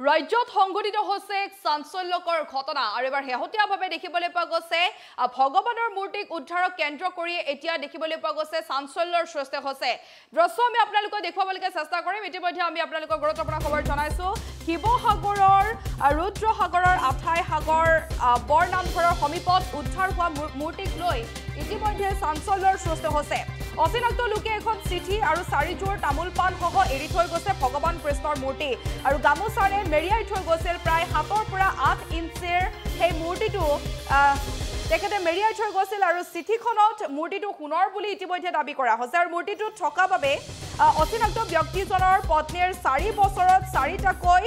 ৰাজ্যত সংঘটিত হৈছে চাঞ্চল্যকৰ ঘটনা আৰু এবাৰ হেহতীয়াভাৱে দেখিবলৈ পোৱা গৈছে ভগৱানৰ মূৰ্তিক উদ্ধাৰক কেন্দ্ৰ কৰি এতিয়া দেখিবলৈ পোৱা গৈছে চাঞ্চল্যৰ সৃষ্টি হৈছে দৃশ্য আমি আপোনালোকক দেখুৱাবলৈ চেষ্টা কৰিম ইতিমধ্যে আমি আপোনালোকক গুৰুত্বপূৰ্ণ খবৰ জনাইছো শিৱসাগৰৰ ৰুদ্ৰসাগৰৰ আঠাই সাগৰ বৰনামঘৰৰ সমীপত উদ্ধাৰ হোৱা মূৰ্তিক লৈ ইতিমধ্যে চাঞ্চল্যৰ সৃষ্টি হৈছে অচিনাক্ত লোকে এখন চিঠি আৰু চাৰিজোৰ তামোল পাণ সহ এৰি থৈ গৈছে ভগৱান কৃষ্ণৰ মূৰ্তি আৰু গামোচাৰে মেৰিয়াই থৈ গৈছিল প্ৰায় 7 পৰা 8 ইঞ্চিৰ সেই মূৰ্তিটো তেখেতে মেৰিয়াই থৈ গৈছিল আৰু চিঠিখনত মূৰ্তিটো সোণৰ বুলি ইতিমধ্যে দাবী কৰা হৈছে আৰু মূৰ্তিটো থকা বাবে অচিনাক্ত ব্যক্তিজনৰ পত্নীৰ 4 বছৰত 4টাকৈ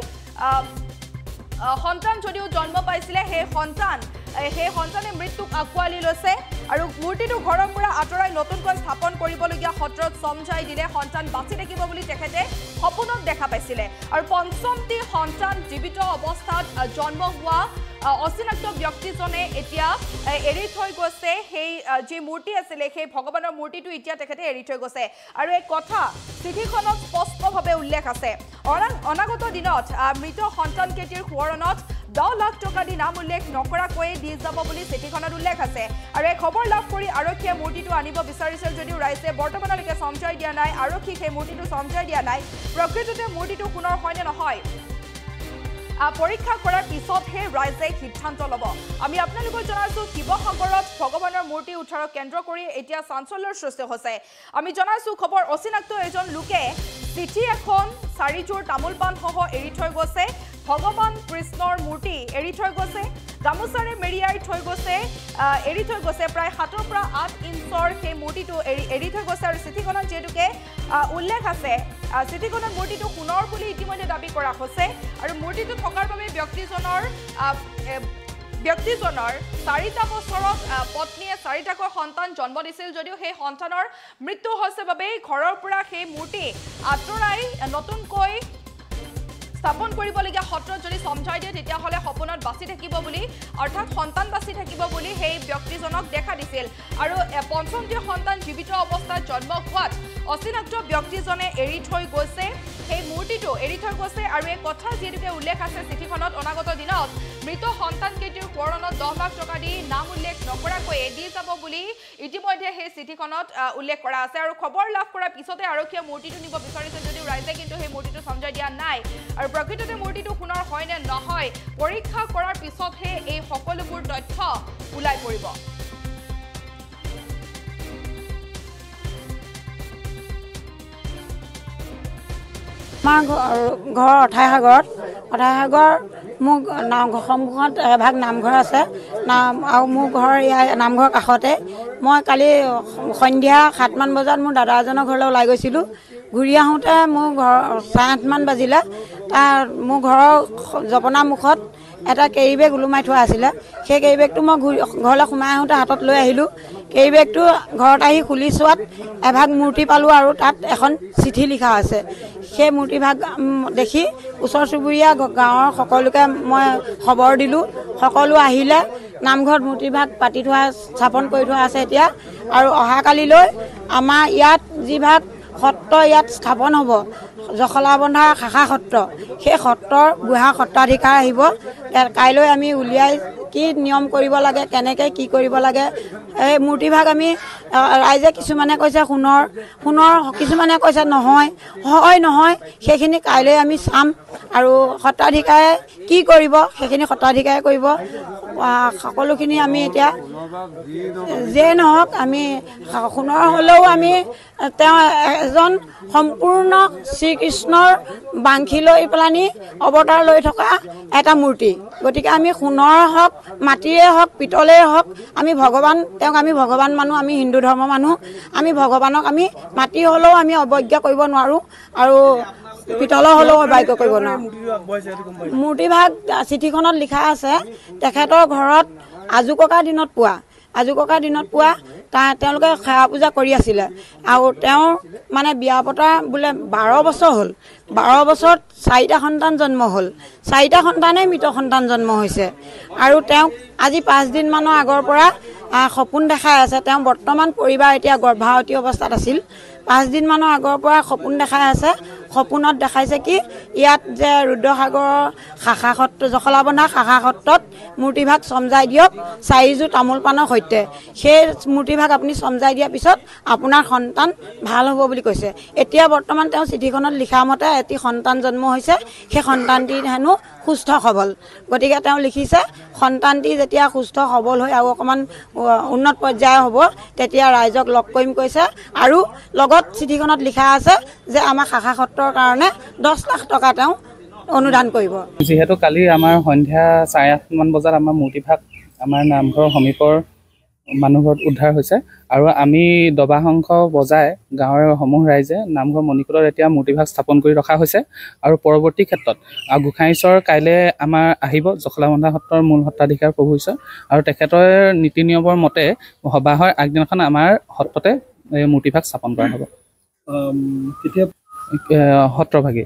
সন্তান যদিও জন্ম পাইছিলে সেই সন্তানে মৃত্যুক আঁকোৱালি লৈছে আৰু মূৰ্তিটো ঘৰৰ পৰা আঁতৰাই নতুনকৈ স্থাপন কৰিবলগীয়া সত্ৰত সমঝাই দিলে সন্তান বাচি থাকিব বুলি তেখেতে সপোনত দেখা পাইছিলে আৰু পঞ্চমটি সন্তান জীৱিত অৱস্থাত জন্ম হোৱা অচিনাক্ত ব্যক্তিজনে এতিয়া এৰি থৈ গৈছে সেই যি মূৰ্তি আছিলে সেই ভগৱানৰ মূৰ্তিটো এতিয়া তেখেতে এৰি থৈ গৈছে আৰু এই কথা চিঠিখনত স্পষ্টভাৱে উল্লেখ আছে অনাগত দিনত মৃত সন্তান কেইটিৰ সোঁৱৰণত 10 লাখ টকা দি নাম উল্লেখ নকৰাকৈ দি যাব বুলি চিঠিখনত উল্লেখ আছে আৰু এই খবৰ লাভ কৰি আৰক্ষীয়ে মূৰ্তিটো আনিব বিচাৰিছিল যদিও ৰাইজে বৰ্তমানলৈকে সমঝাই দিয়া নাই আৰক্ষীক সেই মূৰ্তিটো সমঝাই দিয়া নাই প্ৰকৃততে মূৰ্তিটো সোণৰ হয় নে নহয় পৰীক্ষা কৰাৰ পিছতহে ৰাইজে সিদ্ধান্ত ল'ব আমি আপোনালোকক জনাইছো শিৱসাগৰত ভগৱানৰ মূৰ্তি উদ্ধাৰক কেন্দ্ৰ কৰি এতিয়া চাঞ্চল্যৰ সৃষ্টি হৈছে আমি জনাইছো খবৰ অচিনাক্ত এজন লোকে চিঠি এখন 4জোৰ তামোল পাণ সহ এৰি থৈ গৈছে ভগৱান কৃষ্ণৰ মূৰ্তি এৰি থৈ গৈছে গামোচাৰে মেৰিয়াই থৈ গৈছে এৰি থৈ গৈছে প্ৰায় 7 পৰা 8 ইঞ্চৰ সেই মূৰ্তিটো এৰি থৈ গৈছে আৰু চিঠিখনত যেতুকে উল্লেখ আছে চিঠিখনত মূৰ্তিটো সোণৰ বুলি ইতিমধ্যে দাবী কৰা হৈছে আৰু মূৰ্তিটো থকাৰ বাবে ব্যক্তিজনৰ 4টা বছৰত পত্নীয়ে 4টাকৈ সন্তান জন্ম দিছিল যদিও সেই সন্তানৰ মৃত্যু হৈছে বাবে ঘৰৰ পৰা সেই মূৰ্তি আঁতৰাই নতুনকৈ স্থাপন কৰিবলগীয়া সত্ৰত যদি সমঝাই দিয়ে তেতিয়াহ'লে সপোনত বাচি থাকিব বুলি অৰ্থাৎ সন্তান বাচি থাকিব বুলি সেই ব্যক্তিজনক দেখা দিছিল আৰু পঞ্চমটি সন্তান জীৱিত অৱস্থাত জন্ম হোৱাত অচিনাক্ত ব্যক্তিজনে এৰি থৈ গৈছে সেই মূৰ্তিটো এৰি থৈ গৈছে আৰু এই কথা যিহেতুকে উল্লেখ আছে চিঠিখনত অনাগত দিনত মৃত সন্তান কেইটিৰ সোঁৱৰণত 10 লাখ টকা দি নাম উল্লেখ নকৰাকৈ দি যাব বুলি ইতিমধ্যে সেই চিঠিখনত উল্লেখ কৰা আছে আৰু খবৰ লাভ কৰাৰ পিছতে আৰক্ষীয়ে মূৰ্তিটো নিব বিচাৰিছে যদিও ৰাইজে কিন্তু সেই মূৰ্তিটো সমঝাই দিয়া নাই আৰু প্ৰকৃততে মূৰ্তিটো সোণৰ হয় নে নহয় পৰীক্ষা কৰাৰ পিছতহে এই সকলোবোৰ তথ্য ওলাই পৰিব আমাৰ ঘৰ অঠাই সাগৰ মোৰ সন্মুখত এভাগ নামঘৰ আছে আৰু মোৰ ঘৰ ইয়াৰ নামঘৰৰ কাষতে মই কালি সন্ধিয়া 7মান বজাত মোৰ দাদা এজনৰ ঘৰলৈ ওলাই গৈছিলোঁ ঘূৰি আহোঁতে মোৰ ঘৰ 8:30 মান বাজিলে তাৰ মোৰ ঘৰৰ জপনা মুখত এটা কেৰি বেগ ওলোমাই থোৱা আছিলে সেই কেৰি বেগটো মই ঘৰলৈ সোমাই আহোঁতে হাতত লৈ আহিলোঁ কেৰি বেগটো ঘৰত আহি খুলি চোৱাত এভাগ মূৰ্তি পালোঁ আৰু তাত এখন চিঠি লিখা আছে সেই মূৰ্তিভাগ দেখি ওচৰ চুবুৰীয়া গাঁৱৰ সকলোকে মই খবৰ দিলোঁ সকলো আহিলে নামঘৰত মূৰ্তিভাগ পাতি থোৱা স্থাপন কৰি থোৱা আছে এতিয়া আৰু অহাকালিলৈ আমাৰ ইয়াত যিভাগ সত্ৰ ইয়াত স্থাপন হ'ব জখলাবন্ধা শাখা সত্ৰ সেই সত্ৰৰ বুঢ়া সত্ৰাধিকাৰ আহিব কাইলৈ আমি উলিয়াই কি নিয়ম কৰিব লাগে কেনেকৈ কি কৰিব লাগে এই মূৰ্তিভাগ আমি ৰাইজে কিছুমানে কৈছে সোণৰ কিছুমানে কৈছে নহয় সেইখিনি কাইলৈ আমি চাম আৰু সত্ৰাধিকাৰে কি কৰিব সেইখিনি সত্ৰাধিকাৰে কৰিব সকলোখিনি আমি এতিয়া যিয়ে নহওক আমি সোণৰ হ'লেও আমি তেওঁ এজন সম্পূৰ্ণ শ্ৰীকৃষ্ণৰ বাংশী লৈ পেলানি অৱতাৰ লৈ থকা এটা মূৰ্তি গতিকে আমি সোণৰ হওক মাটিৰে হওক পিতলেৰে হওক আমি ভগৱান মানুহ আমি হিন্দু ধৰ্মৰ মানুহ আমি ভগৱানক আমি মাটি হ'লেও আমি অৱজ্ঞা কৰিব নোৱাৰোঁ আৰু পিতলৰ হ'লেও অৱজ্ঞা কৰিব নোৱাৰোঁ মূৰ্তিভাগ চিঠিখনত লিখা আছে তেখেতৰ ঘৰত আজু ককাৰ দিনত পোৱা তেওঁলোকে সেৱা পূজা কৰি আছিলে আৰু তেওঁৰ মানে বিয়া পতা বোলে 12 বছৰ হ'ল 12 বছৰত 4টা সন্তান জন্ম হ'ল 4টা সন্তানেই মৃত সন্তান জন্ম হৈছে আৰু তেওঁক আজি 5 দিনমানৰ আগৰ পৰা সপোন দেখাই আছে তেওঁ বৰ্তমান পৰিবাৰ এতিয়া গৰ্ভাৱতী অৱস্থাত আছিল 5 দিনমানৰ আগৰ পৰা সপোন দেখাই আছে সপোনত দেখাইছে কি ইয়াত যে ৰুদ্ৰসাগৰৰ শাখা সত্ৰ জখলাবন্ধা শাখা সত্ৰত মূৰ্তিভাগ চমজাই দিয়ক 4 তামোল পাণৰ সৈতে সেই মূৰ্তিভাগ আপুনি চমজাই দিয়াৰ পিছত আপোনাৰ সন্তান ভাল হ'ব বুলি কৈছে এতিয়া বৰ্তমান তেওঁ চিঠিখনত লিখা মতে এটি সন্তান জন্ম হৈছে সেই সন্তানটি হেনো সুস্থ সবল গতিকে তেওঁ লিখিছে সন্তানটি যেতিয়া সুস্থ সবল হৈ আৰু অকমান উন্নত পৰ্যায়ৰ হ'ব তেতিয়া ৰাইজক লগ কৰিম কৈছে আৰু লগত চিঠিখনত লিখা আছে যে আমাৰ শাখা সত্ৰৰ কাৰণে 10 লাখ টকা তেওঁ অনুদান কৰিব যেহেতু কালি আমাৰ সন্ধ্যা 8:30 মান বজাত আমাৰ মূৰ্তিভাগ আমাৰ নামঘৰৰ সমীপৰ মানুহঘৰত উদ্ধাৰ হৈছে আৰু আমি দবা শংখ বজাই গাঁৱৰ সমূহ ৰাইজে নামঘৰ মণিকূটত এতিয়া মূৰ্তিভাগ স্থাপন কৰি ৰখা হৈছে আৰু পৰৱৰ্তী ক্ষেত্ৰত গোসাঁইশ্বৰ কাইলৈ আমাৰ আহিব জখলাবন্ধা সত্ৰৰ মূল সত্ৰাধিকাৰ প্ৰভু ঈশ্বৰ আৰু তেখেতৰ নীতি নিয়মৰ মতে সবাহৰ আগদিনাখন আমাৰ সত্ৰতে মূৰ্তিভাগ স্থাপন কৰা হ'ব কেতিয়া সত্ৰভাগী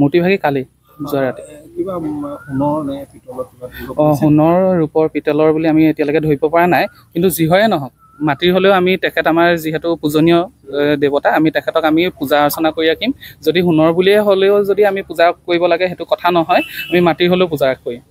মূৰ্তিভাগী কালি যোৱা ৰাতি সোণৰ ৰূপৰ পিতলৰ বুলি আমি এতিয়ালৈকে ধৰিব পৰা নাই কিন্তু যি হয়ে নহওক মাটিৰ হ'লেও আমি তেখেত আমাৰ যিহেতু পূজনীয় দেৱতা আমি তেখেতক আমি পূজা অৰ্চনা কৰি ৰাখিম যদি সোণৰ বুলিয়ে হ'লেও যদি আমি পূজা কৰিব লাগে সেইটো কথা নহয় আমি মাটিৰ হ'লেও পূজা কৰিম